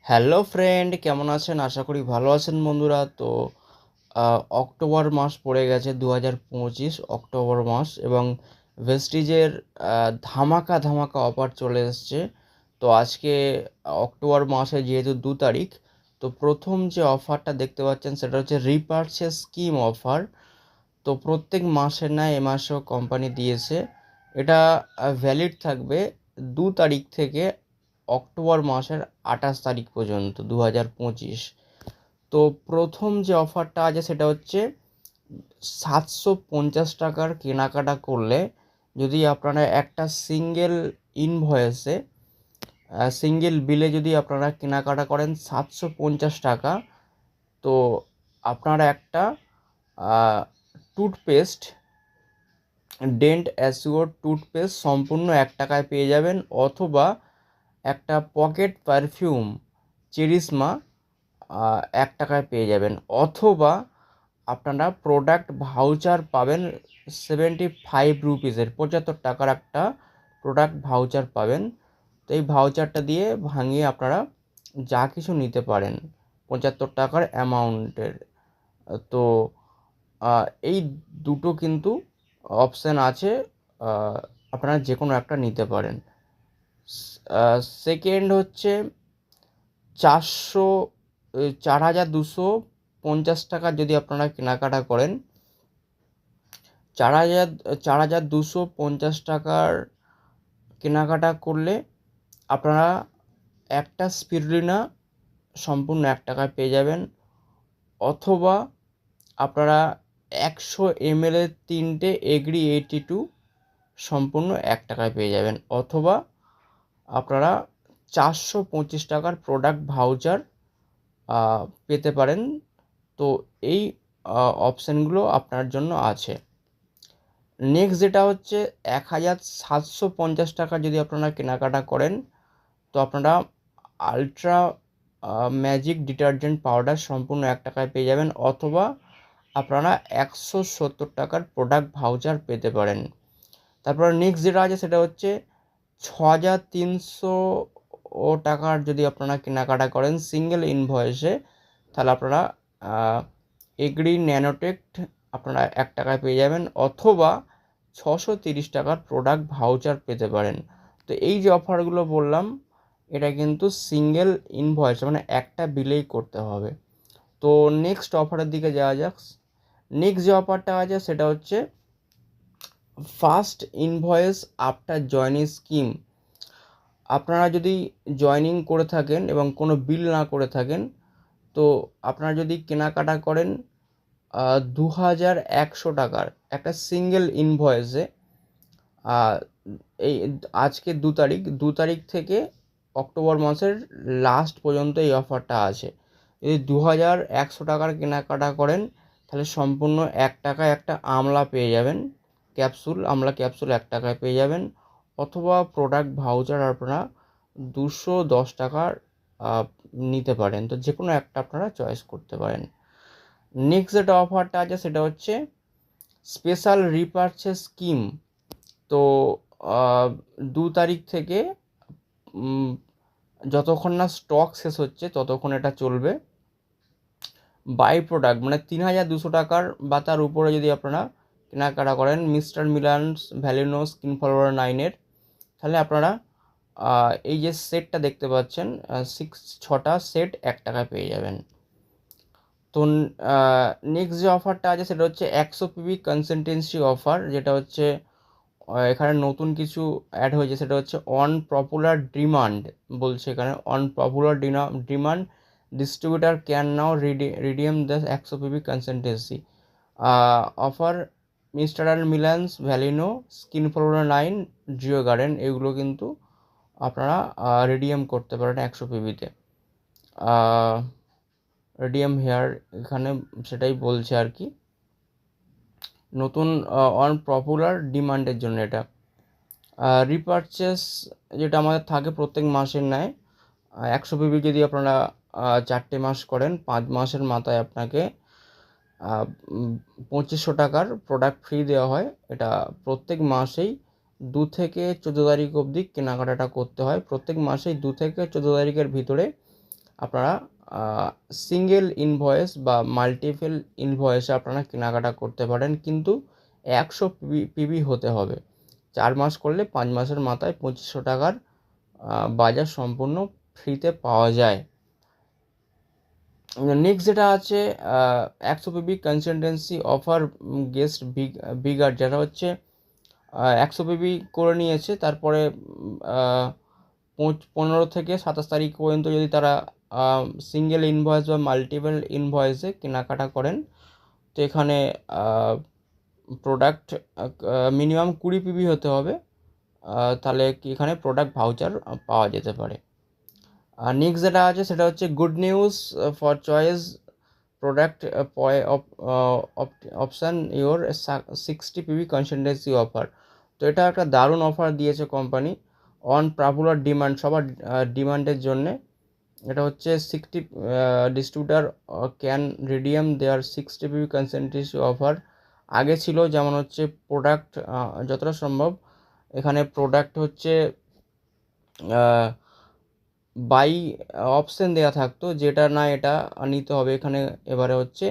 Hello friend, কেমন আছেন? আশা করি ভালো আছেন বন্ধুরা। তো অক্টোবর মাস পড়ে গেছে, 2025 অক্টোবর মাস, এবং ভেস্টিজের ধামাকা ধামাকা অফার চলে এসছে। তো আজকে অক্টোবর মাসে যেহেতু 2 তারিখ, তো প্রথম যে অফারটা দেখতে পাচ্ছেন সেটা হচ্ছে রিপারচেস স্কিম অফার। তো প্রত্যেক মাসের ন্যায় এ মাসেও কোম্পানি দিয়েছে। এটা ভ্যালিড থাকবে 2 তারিখ থেকে অক্টোবর মাসের 28 তারিখ পর্যন্ত 2025। তো প্রথম যে অফারটা আছে সেটা হচ্ছে 750 টাকার কেনাকাটা করলে যদি আপনারা একটা সিঙ্গেল বিলে যদি আপনারা কেনাকাটা করেন 750 টাকা, তো আপনারা একটা টুথপেস্ট, ডেন্ট অ্যাসিওর টুথপেস্ট সম্পূর্ণ 1 টাকায় পেয়ে যাবেন, অথবা একটা পকেট পারফিউম চেরিশমা 1 টাকায় পেয়ে যাবেন, অথবা আপনারা প্রোডাক্ট ভাউচার পাবেন 75 রুপিসের, 75 টাকার একটা প্রোডাক্ট ভাউচার পাবেন। তো এই ভাউচারটা দিয়ে ভাঙিয়ে আপনারা যা কিছু নিতে পারেন 75 টাকার অ্যামাউন্টের। তো এই দুটো কিন্তু অপশান আছে, আহ, আপনারা যে কোনো একটা নিতে পারেন। সেকেন্ড হচ্ছে 400 4250 টাকা যদি আপনারা কেনাকাটা করেন, 4250 টাকার কেনাকাটা করলে আপনারা একটা স্পিরুলিনা সম্পূর্ণ 1 টাকায় পেয়ে যাবেন, অথবা আপনারা 100 ml 3টে এগ্রি 82 সম্পূর্ণ 1 টাকায় পেয়ে যাবেন, অথবা আপনারা 425 টাকার প্রোডাক্ট ভাউচার পেতে পারেন। তো এই অপশানগুলো আপনার জন্য আছে। নেক্সট যেটা হচ্ছে 1750 টাকা যদি আপনারা কেনাকাটা করেন, তো আপনারা আলট্রা ম্যাজিক ডিটারজেন্ট পাউডার সম্পূর্ণ 1 টাকায় পেয়ে যাবেন, অথবা আপনারা 170 টাকার প্রোডাক্ট ভাউচার পেতে পারেন। তারপর নেক্সট যেটা আছে সেটা হচ্ছে 6300 টাকার যদি আপনারা কেনাকাটা করেন সিঙ্গেল ইনভয়েসে, তাহলে আপনারা এগ্রি ন্যানোটেক আপনারা 1 টাকায় পেয়ে যাবেন, অথবা 630 টাকার প্রোডাক্ট ভাউচার পেতে পারেন। তো এই যে অফারগুলো বললাম, এটা কিন্তু সিঙ্গেল ইনভয়েস মানে একটা বিলেই করতে হবে। তো নেক্সট অফারের দিকে যাওয়া যাক। নেক্সট যে অফারটা আছে সেটা হচ্ছে first invoice after joining scheme. আপনারা যদি জয়েনিং করে থাকেন এবং কোনো বিল না করে থাকেন, তো আপনারা যদি কেনাকাটা করেন 2100 টাকার একটা সিঙ্গেল ইনভয়েসে, এই আজকে 2 তারিখ থেকে অক্টোবর মাসের লাস্ট পর্যন্ত এই অফারটা আছে। যদি 2100 টাকার কেনাকাটা করেন, তাহলে সম্পূর্ণ 1 টাকায় একটা আমলা পেয়ে যাবেন, আমলা ক্যাপসুল 1 টাকায় পেয়ে যাবেন, অথবা প্রোডাক্ট ভাউচার আপনারা 210 টাকার নিতে পারেন। তো যে কোনো একটা আপনারা চয়েস করতে পারেন। নেক্সট যেটা অফারটা আছে সেটা হচ্ছে স্পেশাল রিপারচেস স্কিম। তো 2 তারিখ থেকে যতক্ষণ না স্টক শেষ হচ্ছে ততক্ষণ এটা চলবে। বাই প্রোডাক্ট মানে 3200 টাকার বা তার উপরে যদি আপনারা কেনাকাটা করেন মিস্টার মিলান্স ভ্যালিনো স্কিন ফলোয়ার 9-এর, তাহলে আপনারা এই যে সেটটা দেখতে পাচ্ছেন 6টা সেট 1 টাকায় পেয়ে যাবেন। তো নেক্সট যে অফারটা আছে সেটা হচ্ছে 100 পিবি কনসেন্টেন্সি অফার, যেটা হচ্ছে এখানে নতুন কিছু অ্যাড হয়েছে, সেটা হচ্ছে অন পপুলার ডিমান্ড। বলছে এখানে on popular demand distributor can now redeem the 100 PB consistency offer mister and মিলান্স ভ্যালিনো স্কিন ফলোয়ার 9 জিও গার্ডেন, এগুলো কিন্তু আপনারা রিডিএম করতে পারেন 100 পিবিতে। রিডিএম হেয়ার এখানে সেটাই বলছে আর কি, নতুন অন পপুলার ডিমান্ডের জন্য এটা। রিপারচেস যেটা আমাদের থাকে প্রত্যেক মাসের ন্যায় 100 পিবি যদি আপনারা 4টে মাস করেন, 5 মাসের মাথায় আপনাকে 2500 টাকার প্রোডাক্ট ফ্রি দেওয়া হয়। এটা প্রত্যেক মাসেই 2 থেকে 14 তারিখ অবধি কেনাকাটাটা করতে হয়। প্রত্যেক মাসেই 2 থেকে 14 তারিখের ভিতরে আপনারা সিঙ্গেল ইনভয়েস বা মাল্টিপল ইনভয়েসে আপনারা কেনাকাটা করতে পারেন, কিন্তু 100 পিবি হতে হবে। 4 মাস করলে 5 মাসের মাথায় 2500 টাকার বাজার সম্পূর্ণ ফ্রিতে পাওয়া যায়। নেক্সট যেটা আছে 100 PB consistency offer guest bigger, যেটা হচ্ছে 100 পিবি করে নিয়েছে, তারপরে 15 থেকে 27 তারিখ পর্যন্ত যদি তারা সিঙ্গেল ইনভয়েস বা মাল্টিপল ইনভয়েসে কেনাকাটা করেন, তো এখানে প্রোডাক্ট মিনিমাম 20 পিবি হতে হবে, তাহলে কি এখানে প্রোডাক্ট ভাউচার পাওয়া যেতে পারে। আর নেক্সট যেটা আছে সেটা হচ্ছে good news for choice product option your 60 PB consistency offer. তো এটা একটা দারুণ অফার দিয়েছে কোম্পানি অন পপুলার ডিমান্ড, সবার ডিমান্ডের জন্যে। এটা হচ্ছে 60 distributor can redeem their 60 PB consistency offer. আগে ছিল যেমন হচ্ছে প্রোডাক্ট যতটা সম্ভব এখানে প্রোডাক্ট হচ্ছে বাই অপশান দেওয়া থাকতো, যেটা না এটা নিতে হবে। এখানে এবারে হচ্ছে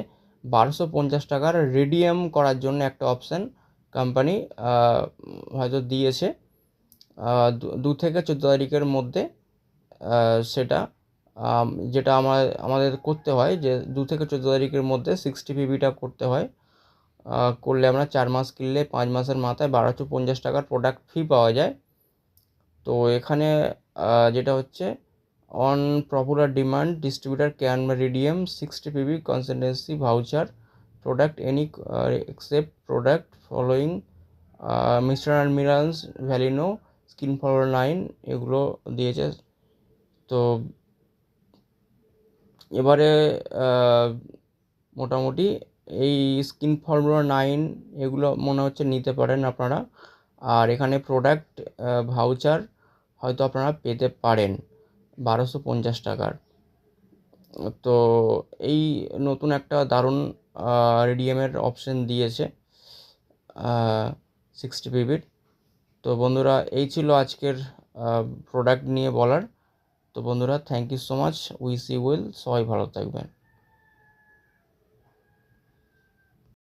1250 টাকার রিডিয়াম করার জন্য একটা অপশান কোম্পানি হয়তো দিয়েছে 2 থেকে 14 তারিখের মধ্যে। সেটা যেটা আমাদের করতে হয় যে 2 থেকে 14 তারিখের মধ্যে 60 পিবিটা করতে হয়। করলে আমরা 4 মাস কিনলে 5 মাসের মাথায় 1250 টাকার প্রোডাক্ট ফ্রি পাওয়া যায়। তো এখানে যেটা হচ্ছে on popular demand distributor can redeem 60 PB consistency voucher product any except product following mister and মিরান্স ভ্যালিনো স্কিন ফলোয়ার 9 এগুলো দিয়েছে। তো এবারে মোটামুটি এই স্কিন ফর্মুলা 9 এগুলো মনে হচ্ছে নিতে পারেন আপনারা। আর এখানে প্রোডাক্ট ভাউচার হয়তো আপনারা পেতে পারেন 1250 টাকার। তো এই নতুন একটা দারুণ রিডিএমের অপশান দিয়েছে 60 পিবির। তো বন্ধুরা এই ছিল আজকের প্রোডাক্ট নিয়ে বলার। তো বন্ধুরা thank you so much, wish you well, সবাই ভালো থাকবেন।